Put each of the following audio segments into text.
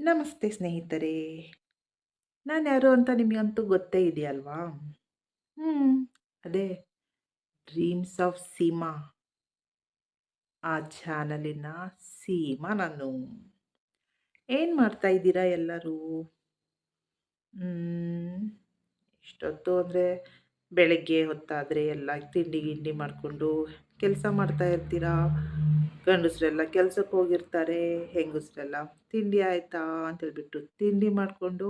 ನಮಸ್ತೆ ಸ್ನೇಹಿತರೆ. ನಾನು ಯಾರು ಅಂತ ನಿಮಗಂತೂ ಗೊತ್ತೇ ಇದೆಯಲ್ವಾ? ಹ್ಮ್. ಅದೇ ಡ್ರೀಮ್ಸ್ ಆಫ್ ಸೀಮಾ ಆ ಚಾನಲಿನ ಸೀಮಾ ನಾನು. ಏನು ಮಾಡ್ತಾ ಇದ್ದೀರಾ ಎಲ್ಲರೂ? ಹ್ಮ್. ಇಷ್ಟೊತ್ತು ಅಂದರೆ ಬೆಳಗ್ಗೆ ಹೊತ್ತಾದರೆ ಎಲ್ಲ ತಿಂಡಿ ಗಿಂಡಿ ಮಾಡಿಕೊಂಡು ಕೆಲಸ ಮಾಡ್ತಾ ಇರ್ತೀರಾ. ಗಂಡಸರೆಲ್ಲ ಕೆಲ್ಸಕ್ಕೆ ಹೋಗಿರ್ತಾರೆ. ಹೆಂಗಸರೆಲ್ಲ ತಿಂಡಿ ಆಯಿತಾ ಅಂತೇಳ್ಬಿಟ್ಟು ತಿಂಡಿ ಮಾಡಿಕೊಂಡು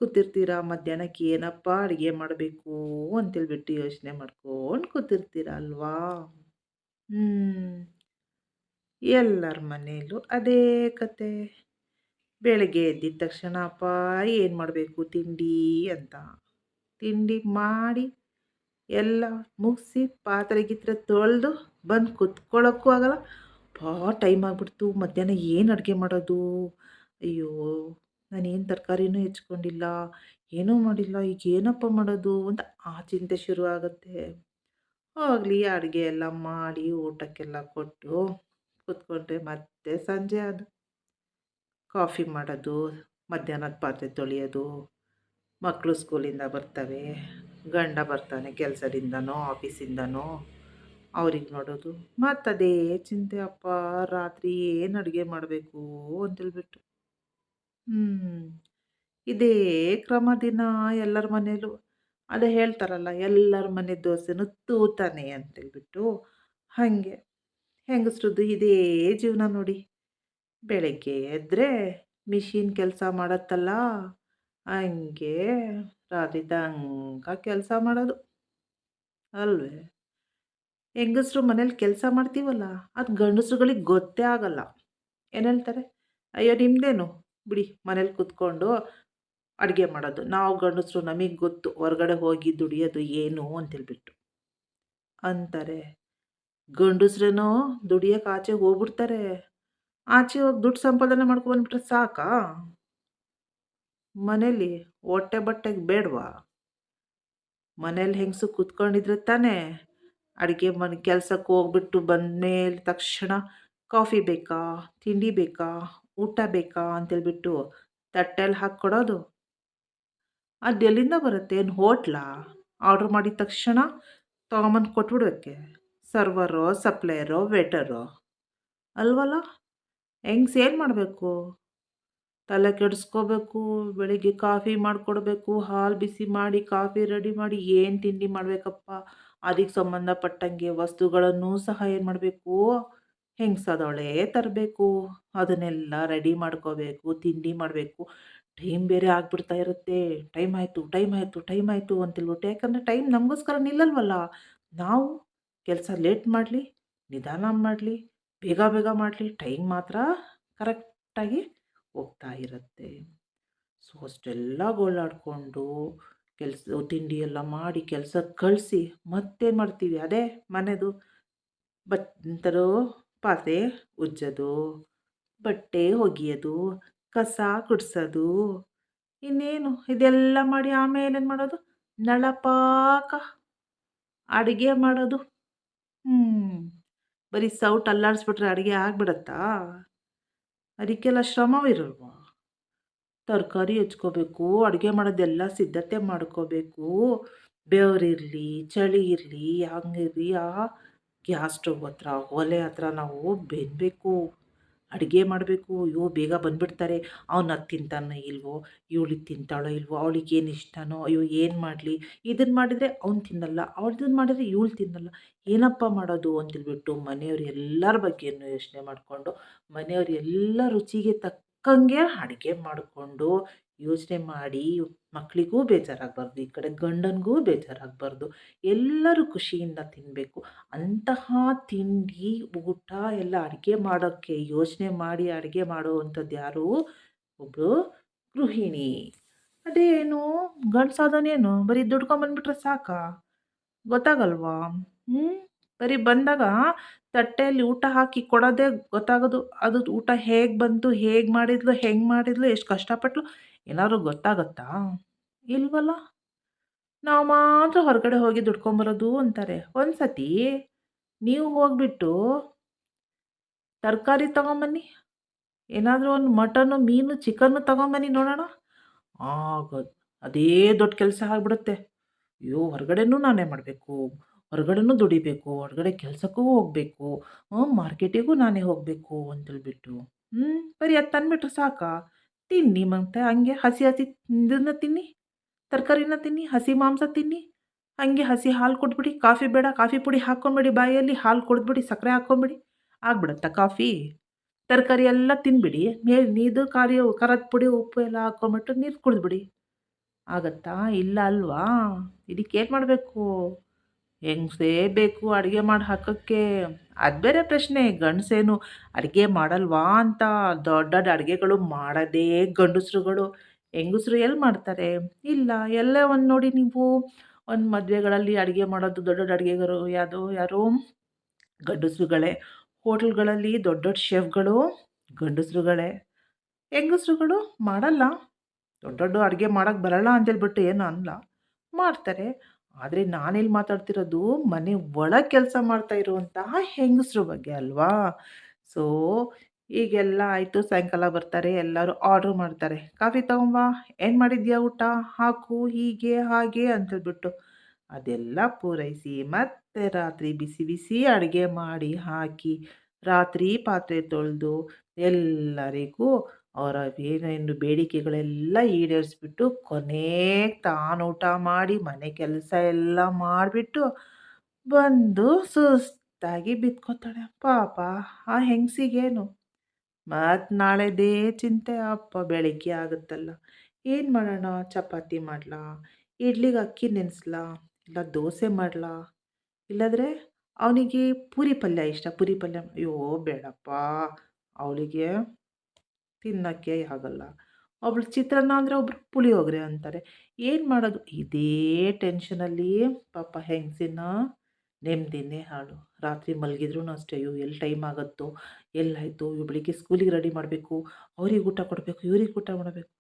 ಕೂತಿರ್ತೀರಾ. ಮಧ್ಯಾಹ್ನಕ್ಕೆ ಏನಪ್ಪ ಅಡುಗೆ ಮಾಡಬೇಕು ಅಂತೇಳ್ಬಿಟ್ಟು ಯೋಚನೆ ಮಾಡ್ಕೊಂಡು ಕೂತಿರ್ತೀರ ಅಲ್ವಾ? ಹ್ಮ್. ಎಲ್ಲರ ಮನೇಲೂ ಅದೇ ಕತೆ. ಬೆಳಗ್ಗೆ ಎದ್ದಿದ ತಕ್ಷಣ ಅಪ್ಪ ಏನು ಮಾಡಬೇಕು ತಿಂಡಿ ಅಂತ. ತಿಂಡಿ ಮಾಡಿ ಎಲ್ಲ ಮುಗಿಸಿ ಪಾತ್ರೆ ಗೀತ್ರೆ ತೊಳೆದು ಬಂದು ಕುತ್ಕೊಳ್ಳೋಕ್ಕೂ ಆಗಲ್ಲ. ಟೈಮ್ ಆಗಿಬಿಡ್ತು. ಮಧ್ಯಾಹ್ನ ಏನು ಅಡುಗೆ ಮಾಡೋದು? ಅಯ್ಯೋ! ನಾನೇನು ತರಕಾರಿನೂ ಹೆಚ್ಕೊಂಡಿಲ್ಲ, ಏನೂ ಮಾಡಿಲ್ಲ. ಈಗ ಏನಪ್ಪ ಮಾಡೋದು ಅಂತ ಆ ಚಿಂತೆ ಶುರು ಆಗುತ್ತೆ. ಹೋಗ್ಲಿ ಅಡುಗೆ ಎಲ್ಲ ಮಾಡಿ ಊಟಕ್ಕೆಲ್ಲ ಕೊಟ್ಟು ಕೂತ್ಕೊಂಡ್ರೆ ಮತ್ತೆ ಸಂಜೆ ಅದು. ಕಾಫಿ ಮಾಡೋದು, ಮಧ್ಯಾಹ್ನದ ಪಾತ್ರೆ ತೊಳೆಯೋದು, ಮಕ್ಕಳು ಸ್ಕೂಲಿಂದ ಬರ್ತವೆ, ಗಂಡ ಬರ್ತಾನೆ ಕೆಲಸದಿಂದನೋ ಆಫೀಸಿಂದನೋ, ಅವ್ರಿಗೆ ನೋಡೋದು. ಮತ್ತದೇ ಚಿಂತೆ ಅಪ್ಪ ರಾತ್ರಿ ಏನು ಅಡುಗೆ ಮಾಡಬೇಕು ಅಂತೇಳ್ಬಿಟ್ಟು. ಹ್ಮ್. ಇದೇ ಕ್ರಮ ದಿನ ಎಲ್ಲರ ಮನೇಲೂ. ಅದೇ ಹೇಳ್ತಾರಲ್ಲ ಎಲ್ಲರ ಮನೆ ದೋಸೆನೂ ತೂತಾನೆ ಅಂತೇಳ್ಬಿಟ್ಟು. ಹಾಗೆ ಹೆಂಗಸ್ರದ್ದು ಇದೇ ಜೀವನ ನೋಡಿ. ಬೆಳಗ್ಗೆ ಎದ್ದರೆ ಮಿಷಿನ್ ಕೆಲಸ ಮಾಡತ್ತಲ್ಲ, ಹಂಗೆ ರಾತ್ರಿ ತನಕ ಕೆಲಸ ಮಾಡೋದು ಅಲ್ವೇ? ಹೆಂಗಸ್ರು ಮನೇಲಿ ಕೆಲಸ ಮಾಡ್ತೀವಲ್ಲ, ಅದು ಗಂಡಸ್ರುಗಳಿಗೆ ಗೊತ್ತೇ ಆಗಲ್ಲ. ಏನು ಹೇಳ್ತಾರೆ? ಅಯ್ಯೋ ನಿಮ್ದೇನು ಬಿಡಿ ಮನೇಲಿ ಕೂತ್ಕೊಂಡು ಅಡುಗೆ ಮಾಡೋದು. ನಾವು ಗಂಡಸರು ನಮಗೆ ಗೊತ್ತು ಹೊರಗಡೆ ಹೋಗಿ ದುಡಿಯೋದು ಏನು ಅಂತೇಳ್ಬಿಟ್ಟು ಅಂತಾರೆ. ಗಂಡಸ್ರೇನೋ ದುಡಿಯೋಕೆ ಆಚೆಗೆ ಹೋಗ್ಬಿಡ್ತಾರೆ. ಆಚೆ ಹೋಗಿ ದುಡ್ಡು ಸಂಪಾದನೆ ಮಾಡ್ಕೊಂಡ್ಬಂದ್ಬಿಟ್ರೆ ಸಾಕಾ? ಮನೇಲಿ ಹೊಟ್ಟೆ ಬಟ್ಟೆಗೆ ಬೇಡವಾ? ಮನೇಲಿ ಹೆಂಗಸು ಕೂತ್ಕೊಂಡಿದ್ರೆ ತಾನೇ ಅಡುಗೆ ಮನೆ ಕೆಲ್ಸಕ್ಕೆ ಹೋಗ್ಬಿಟ್ಟು ಬಂದಮೇಲೆ ತಕ್ಷಣ ಕಾಫಿ ಬೇಕಾ? ತಿಂಡಿ ಬೇಕಾ? ಊಟ ಬೇಕಾ? ಅಂತೇಳ್ಬಿಟ್ಟು ತಟ್ಟೆಲಿ ಹಾಕ್ಕೊಡೋದು. ಅದೆಲ್ಲಿಂದ ಬರುತ್ತೆ? ಏನು ಹೋಟ್ಲಾ? ಆರ್ಡ್ರ್ ಮಾಡಿದ ತಕ್ಷಣ ತಗೊಂಬಂದು ಕೊಟ್ಬಿಡೋಕ್ಕೆ. ಸರ್ವರೋ, ಸಪ್ಲೈಯರೋ, ವೇಟರೋ ಅಲ್ವಲ್ಲ? ಹೆಂಗ್ಸ್ ಏನು ಮಾಡಬೇಕು? ತಲೆ ಕೆಡಿಸ್ಕೋಬೇಕು, ಬೆಳಿಗ್ಗೆ ಕಾಫಿ ಮಾಡಿಕೊಡ್ಬೇಕು, ಹಾಲು ಬಿಸಿ ಮಾಡಿ, ಕಾಫಿ ರೆಡಿ ಮಾಡಿ, ಏನು ತಿಂಡಿ ಮಾಡಬೇಕಪ್ಪ? ಅದಕ್ಕೆ ಸಂಬಂಧಪಟ್ಟಂಗೆ ವಸ್ತುಗಳನ್ನೂ ಸಹ ಏನು ಮಾಡಬೇಕು? ಹೆಂಗಸಾದವಳೇ ತರಬೇಕು. ಅದನ್ನೆಲ್ಲ ರೆಡಿ ಮಾಡ್ಕೋಬೇಕು, ತಿಂಡಿ ಮಾಡಬೇಕು. ಟೈಮ್ ಬೇರೆ ಆಗ್ಬಿಡ್ತಾ ಇರುತ್ತೆ. ಟೈಮ್ ಆಯಿತು, ಟೈಮ್ ಆಯಿತು, ಟೈಮ್ ಆಯಿತು ಅಂತೇಳ್ಬಿಟ್ಟು. ಯಾಕಂದರೆ ಟೈಮ್ ನಮಗೋಸ್ಕರ ನಿಲ್ಲಲ್ವಲ್ಲ. ನಾವು ಕೆಲಸ ಲೇಟ್ ಮಾಡಲಿ, ನಿಧಾನ ಮಾಡಲಿ, ಬೇಗ ಬೇಗ ಮಾಡಲಿ, ಟೈಮ್ ಮಾತ್ರ ಕರೆಕ್ಟಾಗಿ ಹೋಗ್ತಾ ಇರುತ್ತೆ. ಸೊ ಅಷ್ಟೆಲ್ಲ ಗೋಳಾಡಿಕೊಂಡು ತಿಂಡಿ ಎಲ್ಲ ಮಾಡಿ ಕೆಲ್ಸಕ್ಕೆ ಕಳಿಸಿ ಮತ್ತೇನು ಮಾಡ್ತೀವಿ? ಅದೇ ಮನೆದು ಎಂಥದೋ ಪಾತ್ರೆ ಉಜ್ಜೋದು, ಬಟ್ಟೆ ಒಗೆಯೋದು, ಕಸ ಗುಡಿಸೋದು, ಇನ್ನೇನು ಇದೆಲ್ಲ ಮಾಡಿ ಆಮೇಲೇನು ಮಾಡೋದು? ನಳಪಾಕ ಅಡುಗೆ ಮಾಡೋದು. ಬರೀ ಸೌಟು ಅಲ್ಲಾಡಿಸ್ಬಿಟ್ರೆ ಅಡುಗೆ ಆಗಿಬಿಡತ್ತಾ? ಅದಕ್ಕೆಲ್ಲ ಶ್ರಮವಿರಲ್ವಾ? ತರಕಾರಿ ಹೆಚ್ಕೋಬೇಕು, ಅಡುಗೆ ಮಾಡೋದೆಲ್ಲ ಸಿದ್ಧತೆ ಮಾಡ್ಕೋಬೇಕು. ಬೆವರಿರಲಿ, ಚಳಿ ಇರಲಿ, ಹಂಗಿರಲಿ ಗ್ಯಾಸ್ ಸ್ಟವ್ ಹತ್ರ, ಒಲೆ ಹತ್ರ ನಾವು ಬೆನ್ನಬೇಕು. ಅಡುಗೆ ಮಾಡಬೇಕು. ಅಯ್ಯೋ ಬೇಗ ಬಂದುಬಿಡ್ತಾರೆ. ಅವ್ನು ಅದು ತಿಂತಾನೋ ಇಲ್ವೋ? ಇವಳು ಇದು ತಿಂತಾಳೋ ಇಲ್ವೋ? ಅವಳಿಗೇನು ಇಷ್ಟನೋ? ಅಯ್ಯೋ ಏನು ಮಾಡಲಿ? ಇದನ್ನು ಮಾಡಿದರೆ ಅವ್ನು ತಿನ್ನಲ್ಲ, ಅವ್ಳದನ್ನು ಮಾಡಿದರೆ ಇವಳು ತಿನ್ನಲ್ಲ. ಏನಪ್ಪ ಮಾಡೋದು ಅಂತೇಳ್ಬಿಟ್ಟು ಮನೆಯವ್ರು ಎಲ್ಲರ ಬಗ್ಗೆನೂ ಯೋಚನೆ ಮಾಡಿಕೊಂಡು, ಮನೆಯವ್ರ ಎಲ್ಲ ರುಚಿಗೆ ತಕ್ಕಂಗೆ ಅಡುಗೆ ಮಾಡಿಕೊಂಡು ಯೋಚನೆ ಮಾಡಿ ಮಕ್ಕಳಿಗೂ ಬೇಜಾರಾಗಬಾರ್ದು, ಈ ಕಡೆ ಗಂಡನಿಗೂ ಬೇಜಾರಾಗಬಾರ್ದು. ಎಲ್ಲರೂ ಖುಷಿಯಿಂದ ತಿನ್ನಬೇಕು. ಅಂತಹ ತಿಂಡಿ, ಊಟ ಎಲ್ಲ ಅಡುಗೆ ಮಾಡೋಕ್ಕೆ ಯೋಚನೆ ಮಾಡಿ ಅಡುಗೆ ಮಾಡುವಂಥದ್ದು ಯಾರು? ಒಬ್ಬಳು ಗೃಹಿಣಿ. ಅದೇನು ಗಂಡಸಾದವನೇನು ಬರೀ ದುಡ್ಕೊಂಬಂದ್ಬಿಟ್ರೆ ಸಾಕಾ? ಗೊತ್ತಾಗಲ್ವಾ? ಹ್ಞೂ. ಬರೀ ಬಂದಾಗ ತಟ್ಟೆಯಲ್ಲಿ ಊಟ ಹಾಕಿ ಕೊಡೋದೇ ಗೊತ್ತಾಗೋದು. ಅದು ಊಟ ಹೇಗೆ ಬಂತು? ಹೇಗೆ ಮಾಡಿದ್ಲು? ಹೆಂಗೆ ಮಾಡಿದ್ಲು? ಎಷ್ಟು ಕಷ್ಟಪಟ್ಲು? ಏನಾದ್ರು ಗೊತ್ತಾಗತ್ತಾ? ಇಲ್ವಲ್ಲ. ನಾವು ಮಾತ್ರ ಹೊರಗಡೆ ಹೋಗಿ ದುಡ್ಕೊಂಬರೋದು ಅಂತಾರೆ. ಒಂದು ಸತಿ ನೀವು ಹೋಗ್ಬಿಟ್ಟು ತರಕಾರಿ ತಗೊಂಬನ್ನಿ. ಏನಾದರೂ ಒಂದು ಮಟನ್ನು, ಮೀನು, ಚಿಕನ್ನು ತಗೊಂಬನ್ನಿ ನೋಡೋಣ. ಆಗ ಅದೇ ದೊಡ್ಡ ಕೆಲಸ ಆಗ್ಬಿಡುತ್ತೆ. ಅಯ್ಯೋ! ಹೊರಗಡೆನೂ ನಾನೇ ಮಾಡಬೇಕು, ಹೊರಗಡೆನೂ ದುಡಿಬೇಕು, ಹೊರಗಡೆ ಕೆಲ್ಸಕ್ಕೂ ಹೋಗ್ಬೇಕು, ಮಾರ್ಕೆಟಿಗೂ ನಾನೇ ಹೋಗಬೇಕು ಅಂತೇಳ್ಬಿಟ್ಟು. ಬರೀ ಅದು ತಂದ್ಬಿಟ್ರೆ ಸಾಕಾ? ತಿನ್ನಿ ಮತ್ತೆ ಹಂಗೆ ಹಸಿ ಹಸಿ ಇದನ್ನ ತಿನ್ನಿ, ತರಕಾರಿನ ತಿನ್ನಿ, ಹಸಿ ಮಾಂಸ ತಿನ್ನಿ. ಹಂಗೆ ಹಸಿ ಹಾಲು ಕುಡ್ದ್ಬಿಡಿ. ಕಾಫಿ ಬೇಡ, ಕಾಫಿ ಪುಡಿ ಹಾಕ್ಕೊಂಬಿಡಿ ಬಾಯಲ್ಲಿ, ಹಾಲು ಕುಡ್ದ್ಬಿಡಿ, ಸಕ್ಕರೆ ಹಾಕ್ಕೊಂಬಿಡಿ. ಆಗ್ಬಿಡತ್ತಾ ಕಾಫಿ? ತರಕಾರಿ ಎಲ್ಲ ತಿನ್ಬಿಡಿ. ಇದು ಖಾರದ ಪುಡಿ, ಉಪ್ಪು ಎಲ್ಲ ಹಾಕ್ಕೊಂಬಿಟ್ಟು ನೀರು ಕುಡಿದ್ಬಿಡಿ. ಆಗತ್ತಾ? ಇಲ್ಲ ಅಲ್ವಾ? ಇದಕ್ಕೇನು ಮಾಡಬೇಕು? ಹೆಂಗಸೇ ಬೇಕು ಅಡುಗೆ ಮಾಡಿ ಹಾಕಕ್ಕೆ. ಅದು ಬೇರೆ ಪ್ರಶ್ನೆ, ಗಂಡಸೇನು ಅಡುಗೆ ಮಾಡಲ್ವಾ ಅಂತ. ದೊಡ್ಡ ದೊಡ್ಡ ಅಡುಗೆಗಳು ಮಾಡೋದೇ ಗಂಡಸ್ರುಗಳು. ಹೆಂಗಸ್ರು ಎಲ್ಲಿ ಮಾಡ್ತಾರೆ? ಇಲ್ಲ. ಎಲ್ಲೇ ಒಂದು ನೋಡಿ ನೀವು, ಒಂದು ಮದುವೆಗಳಲ್ಲಿ ಅಡುಗೆ ಮಾಡೋದು ದೊಡ್ಡ ದೊಡ್ಡ ಅಡುಗೆಗರು ಯಾರು ಗಂಡಸ್ರುಗಳೇ. ಹೋಟೆಲ್ಗಳಲ್ಲಿ ದೊಡ್ಡ ದೊಡ್ಡ ಶೆಫ್‌ಗಳು ಗಂಡಸ್ರುಗಳೇ. ಹೆಂಗಸ್ರುಗಳು ಮಾಡಲ್ಲ. ದೊಡ್ಡ ದೊಡ್ಡ ಅಡುಗೆ ಮಾಡಕ್ಕೆ ಬರಲ್ಲ ಅಂತೇಳ್ಬಿಟ್ಟು ಏನು ಅನ್ನಲ್ಲ. ಮಾಡ್ತಾರೆ. ಆದರೆ ನಾನಿಲ್ಲಿ ಮಾತಾಡ್ತಿರೋದು ಮನೆ ಒಳಗೆ ಕೆಲಸ ಮಾಡ್ತಾ ಇರುವಂತಹ ಹೆಂಗಸ್ರ ಬಗ್ಗೆ ಅಲ್ವಾ? ಸೊ, ಈಗೆಲ್ಲ ಆಯಿತು, ಸಾಯಂಕಾಲ ಬರ್ತಾರೆ, ಎಲ್ಲರೂ ಆರ್ಡ್ರ್ ಮಾಡ್ತಾರೆ. "ಕಾಫಿ ತಗೊಂಬಾ, ಏನು ಮಾಡಿದ್ಯಾ ಊಟ? ಹಾಕು." ಹೀಗೆ ಹಾಗೆ ಅಂತೇಳ್ಬಿಟ್ಟು ಅದೆಲ್ಲ ಪೂರೈಸಿ, ಮತ್ತೆ ರಾತ್ರಿ ಬಿಸಿ ಬಿಸಿ ಅಡುಗೆ ಮಾಡಿ ಹಾಕಿ, ರಾತ್ರಿ ಪಾತ್ರೆ ತೊಳೆದು ಎಲ್ಲರಿಗೂ ಅವರ ಏನೇನು ಬೇಡಿಕೆಗಳೆಲ್ಲ ಈಡೇರಿಸ್ಬಿಟ್ಟು, ಕೊನೆಗೆ ತಾನು ಊಟ ಮಾಡಿ ಮನೆ ಕೆಲಸ ಎಲ್ಲ ಮಾಡಿಬಿಟ್ಟು ಬಂದು ಸುಸ್ತಾಗಿ ಬಿದ್ಕೋತಾಳೆ. ಪಾಪ ಆ ಹೆಂಗಸಿಗೇನು ಮತ್ತು ನಾಳೆದೇ ಚಿಂತೆ. ಅಪ್ಪ ಬೆಳಿಗ್ಗೆ ಆಗುತ್ತಲ್ಲ, ಏನು ಮಾಡೋಣ? ಚಪಾತಿ ಮಾಡಲಾ? ಇಡ್ಲಿಗೆ ಅಕ್ಕಿ ನೆನೆಸ್ಲಾ? ಇಲ್ಲ ದೋಸೆ ಮಾಡಲಾ? ಇಲ್ಲಾಂದರೆ ಅವನಿಗೆ ಪೂರಿ ಪಲ್ಯ ಇಷ್ಟ. ಪೂರಿ ಪಲ್ಯ ಅಯ್ಯೋ ಬೇಡಪ್ಪ, ಅವಳಿಗೆ ತಿನ್ನೋಕ್ಕೆ ಆಗಲ್ಲ. ಒಬ್ಳು ಚಿತ್ರಾನ್ನ ಅಂದರೆ ಒಬ್ರು ಪುಳಿಯೋಗರೆ ಅಂತಾರೆ. ಏನು ಮಾಡೋದು? ಇದೇ ಟೆನ್ಷನಲ್ಲಿ ಪಾಪ ಹೆಂಗಸಿನ ನೆಮ್ಮದಿನೇ ಹಾಳು. ರಾತ್ರಿ ಮಲಗಿದ್ರೂ ಅಷ್ಟೇ, ಅಯ್ಯೋ ಎಲ್ಲಿ ಟೈಮ್ ಆಗುತ್ತೋ, ಎಲ್ಲಾಯಿತು, ಬೆಳಿಗ್ಗೆ ಸ್ಕೂಲಿಗೆ ರೆಡಿ ಮಾಡಬೇಕು, ಅವ್ರಿಗೆ ಊಟ ಕೊಡಬೇಕು, ಇವ್ರಿಗೆ ಊಟ ಮಾಡಬೇಕು.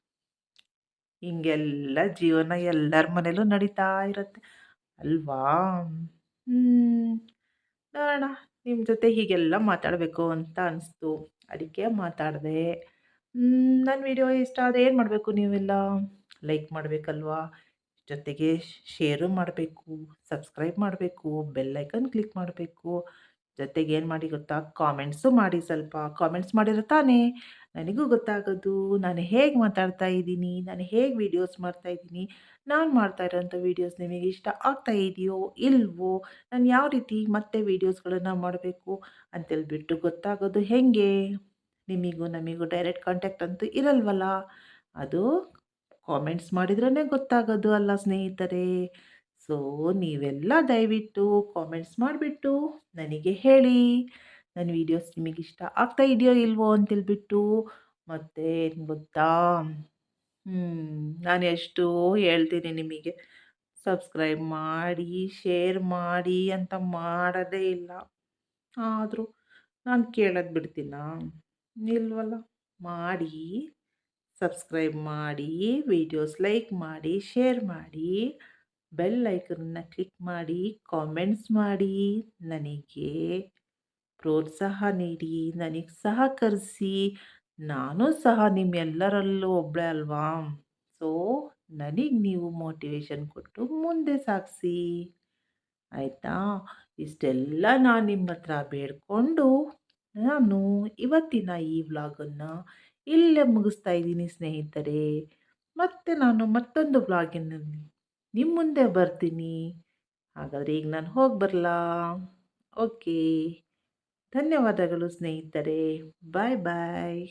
ಹಿಂಗೆಲ್ಲ ಜೀವನ ಎಲ್ಲರ ಮನೇಲೂ ನಡೀತಾ ಇರುತ್ತೆ ಅಲ್ವಾ? ಹ್ಮ್. ನೋಡೋಣ, ನಿಮ್ಮ ಜೊತೆ ಹೀಗೆಲ್ಲ ಮಾತಾಡಬೇಕು ಅಂತ ಅನಿಸ್ತು. ಅದಕ್ಕೆ ಮಾತಾಡಿದೆ. ನನ್ನ ವಿಡಿಯೋ ಇಷ್ಟ ಆದರೆ ಏನು ಮಾಡಬೇಕು ನೀವೆಲ್ಲ? ಲೈಕ್ ಮಾಡಬೇಕಲ್ವಾ? ಜೊತೆಗೆ ಶೇರು ಮಾಡಬೇಕು, ಸಬ್ಸ್ಕ್ರೈಬ್ ಮಾಡಬೇಕು, ಬೆಲ್ ಐಕನ್ ಕ್ಲಿಕ್ ಮಾಡಬೇಕು. ಜೊತೆಗೆ ಏನು ಮಾಡಿ ಗೊತ್ತಾ? ಕಾಮೆಂಟ್ಸು ಮಾಡಿ ಸ್ವಲ್ಪ. ಕಾಮೆಂಟ್ಸ್ ಮಾಡಿದ್ರೆ ತಾನೇ ನನಗೂ ಗೊತ್ತಾಗೋದು ನಾನು ಹೇಗೆ ಮಾತಾಡ್ತಾ ಇದ್ದೀನಿ, ನಾನು ಹೇಗೆ ವೀಡಿಯೋಸ್ ಮಾಡ್ತಾ ಇದ್ದೀನಿ, ನಾನು ಮಾಡ್ತಾ ಇರೋಂಥ ವೀಡಿಯೋಸ್ ನಿಮಗೆ ಇಷ್ಟ ಆಗ್ತಾ ಇದೆಯೋ ಇಲ್ವೋ, ನಾನು ಯಾವ ರೀತಿ ಮತ್ತೆ ವೀಡಿಯೋಸ್ಗಳನ್ನು ಮಾಡಬೇಕು ಅಂತೇಳ್ಬಿಟ್ಟು ಗೊತ್ತಾಗೋದು ಹೇಗೆ? ನಿಮಗೂ ನಮಗೂ ಡೈರೆಕ್ಟ್ ಕಾಂಟ್ಯಾಕ್ಟ್ ಅಂತೂ ಇರಲ್ವಲ್ಲ. ಅದು ಕಾಮೆಂಟ್ಸ್ ಮಾಡಿದ್ರೇ ಗೊತ್ತಾಗೋದು ಅಲ್ಲ ಸ್ನೇಹಿತರೆ. ಸೊ, ನೀವೆಲ್ಲ ದಯವಿಟ್ಟು ಕಾಮೆಂಟ್ಸ್ ಮಾಡಿಬಿಟ್ಟು ನನಗೆ ಹೇಳಿ, ನನ್ನ ವೀಡಿಯೋಸ್ ನಿಮಗಿಷ್ಟ ಆಗ್ತಾ ಇದೆಯೋ ಇಲ್ವೋ ಅಂತೇಳ್ಬಿಟ್ಟು. ಮತ್ತು ಏನು ಗೊತ್ತಾ? ನಾನು ಎಷ್ಟೋ ಹೇಳ್ತೀನಿ ನಿಮಗೆ, ಸಬ್ಸ್ಕ್ರೈಬ್ ಮಾಡಿ, ಶೇರ್ ಮಾಡಿ ಅಂತ ಮಾಡೋದೇ ಇಲ್ಲ. ಆದರೂ ನಾನು ಕೇಳೋದು ಬಿಡ್ತೀನಾ? ಇಲ್ವಲ್ಲ. ಮಾಡಿ, ಸಬ್ಸ್ಕ್ರೈಬ್ ಮಾಡಿ, ವೀಡಿಯೋಸ್ ಲೈಕ್ ಮಾಡಿ, ಶೇರ್ ಮಾಡಿ, ಬೆಲ್ ಐಕನ್ನ ಕ್ಲಿಕ್ ಮಾಡಿ, ಕಾಮೆಂಟ್ಸ್ ಮಾಡಿ, ನನಗೆ ಪ್ರೋತ್ಸಾಹ ನೀಡಿ, ನನಗೆ ಸಹಕರಿಸಿ. ನಾನು ಸಹ ನಿಮ್ಮೆಲ್ಲರಲ್ಲೂ ಒಬ್ಬಳೇ ಅಲ್ವಾ? ಸೊ, ನನಗೆ ನೀವು ಮೋಟಿವೇಶನ್ ಕೊಟ್ಟು ಮುಂದೆ ಸಾಗಿಸಿ. ಆಯಿತಾ? ಇಷ್ಟೆಲ್ಲ ನಾನು ನಿಮ್ಮ ಹತ್ರ ಬೇಡಿಕೊಂಡು, ನಾನು ಇವತ್ತಿನ ಈ ವ್ಲಾಗನ್ನು ಇಲ್ಲೇ ಮುಗಿಸ್ತಾ ಇದ್ದೀನಿ ಸ್ನೇಹಿತರೆ. ಮತ್ತೆ ನಾನು ಮತ್ತೊಂದು ವ್ಲಾಗಿನಲ್ಲಿ ನಿಮ್ಮ ಮುಂದೆ ಬರ್ತೀನಿ. ಹಾಗಾದರೆ ಈಗ ನಾನು ಹೋಗಿ ಬರಲಾ? ಓಕೆ. ಧನ್ಯವಾದಗಳು ಸ್ನೇಹಿತರೆ. ಬಾಯ್ ಬಾಯ್.